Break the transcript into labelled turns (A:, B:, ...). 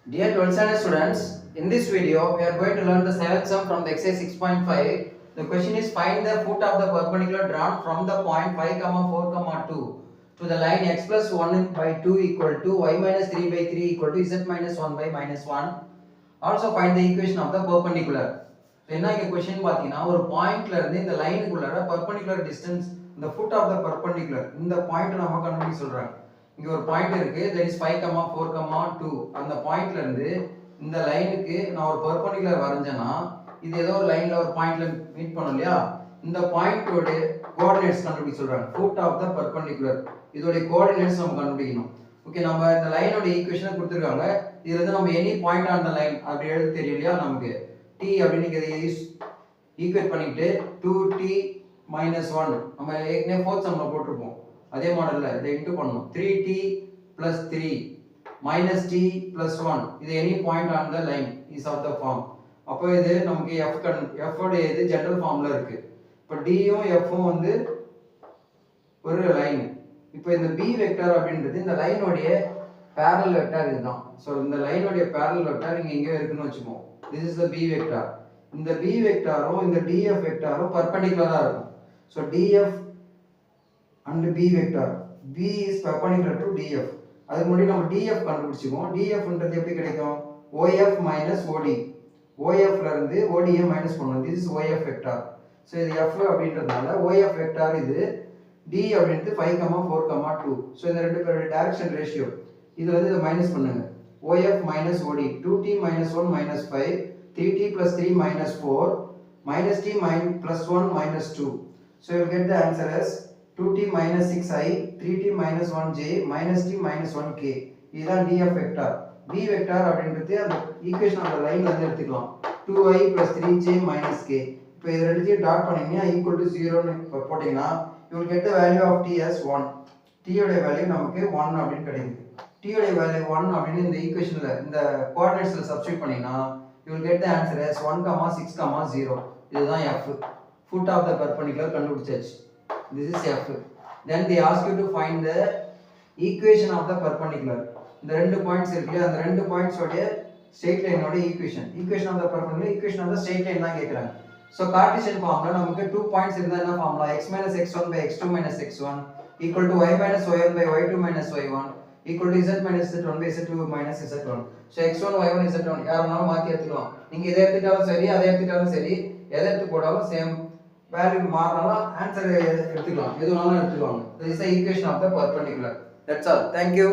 A: Dear 12th standard students, in this video we are going to learn the seventh sum from the exercise 6.5. The question is find the foot of the perpendicular drawn from the point 5, 4, 2 to the line x plus 1 by 2 equal to y minus 3 by 3 equal to z minus 1 by minus 1. Also find the equation of the perpendicular. என்ன இங்க question பாத்தீங்கன்னா ஒரு பாயிண்ட்ல இருந்து இந்த லைனுக்குள்ள perpendicular distance the foot of the perpendicular இந்த point நம்ம கண்டுபிடிக்க சொல்றாங்க. இங்க ஒரு பாயிண்ட் இருக்கு that is 5, 4, 2 அந்த பாயிண்ட்ல இருந்து இந்த லைனுக்கு நான் ஒரு பெர்பெண்டிகுலர் வரைஞ்சேனா இது ஏதோ ஒரு லைன்ல ஒரு பாயிண்ட்ல மீட் பண்ணோம் இல்லையா இந்த பாயிண்டோட கோஆர்டினேட்ஸ் கண்டுபிடிக்க சொல்றாங்க foot of the perpendicular இதோட கோஆர்டினேட்ஸ் நம்ம கண்டுபிடிக்கணும். ஓகே நம்ம இந்த லைனோட ஈக்குவேஷனை கொடுத்திருக்காங்க. இதுல இருந்து நம்ம any point on the line அப்படி எழுத தெரியும் இல்லையா நமக்கு t அப்படினு இதை ஈக்குவேட் பண்ணிட்டு 2t - 1 நம்ம ஏற்கனவே ஃபோர்த் சம்ல போட்டுருப்போம். அதே மாடல்ல இதை இன்டு பண்ணனும் 3t + 3 - t + 1 இது any point on the line is of the form. அப்போ இது நமக்கு f ஓட இது ஜெனரல் ஃபார்ம்ல இருக்கு. இப்போ d யும் f ம் வந்து ஒரு லைன். இப்போ இந்த b வெக்டர் அப்படின்றது இந்த லைனோட parallel வெக்டர் இதுதான். சோ இந்த லைனோட parallel வெக்டர் இங்க இருக்குன்னு வெச்சுப்போம். this is the b vector. இந்த b வெக்டரும் இந்த df வெக்டரும் பெர்பெண்டிகுலரா இருக்கும். So df and b vector b is perpendicular to df அதுக்கு முன்னாடி நம்ம df கண்டுபிடிச்சுவோம். df ன்றது எப்படி கிடைக்கும் OF minus OD OF ல இருந்து OD ஐ மைனஸ் பண்ணனும். this is OF vector. So இது f அப்படின்றதால OF vector இது d அப்படின்றது 5, 4, 2 சோ இந்த ரெண்டு பேரோட டைரக்ஷன் ரேஷியோ இதுல இருந்து இத மைனஸ் பண்ணுங்க. OF minus OD 2t - 1 - 5 3t + 3 - 4 -t + 1 - 2 so you will get the answer as 2t - 6i 3t - 1j -t - 1k இதுதான் df வெக்டர். b வெக்டர் அப்படின்றது அந்த ஈக்குவேஷன் ஆஃப் தி லைன்ல இருந்து எடுத்துக்கலாம். 2i + 3j - k இப்போ இது ரெண்டுத்தையும் டாட் பண்ணீங்கன்னா ஈக்குவல் டு 0 னு போட்டீங்கன்னா you will get the value of t as 1. t ஓட வேல்யூ நமக்கு 1 அப்படினு கிடைக்குது. t ஓட வேல்யூ 1 அப்படினு இந்த ஈக்குவேஷன்ல இந்த கோஆர்டினேட்ஸ்ல சப்ஸ்டிட்யூட் பண்ணீங்கன்னா you will get the answer as 1, 6, 0 இதுதான் f foot of the perpendicular கண்டுபிடிச்சாச்சு. this is f. then they ask you to find the equation of the perpendicular. இந்த ரெண்டு பாயிண்ட்ஸ் இருக்குல அந்த ரெண்டு பாயிண்ட்ஸ் ஓட straight லைனோட equation of the perpendicular equation of the straight line தான் கேக்குறாங்க. So Cartesian ஃபார்ம்ல நமக்கு 2 பாயிண்ட்ஸ் இருந்தா என்ன formula x - x1 / x2 - x1 equal to y - y1 / y2 - y1 equal to z - z1 / z2 - z1. So x1 y1 z1 யாரனாலும் மாத்தி எடுத்துக்கலாம். நீங்க இதை எடுத்துட்டாலும் சரி அதை எடுத்துட்டாலும் சரி எதை எடுத்து போட்டாலும் சேம் வேல்யூ மாறனால ஆன்சர் எடுத்துக்கலாம். எதுனாலும் எடுத்துக்கலாம். this is the equation of the perpendicular. that's all. thank you.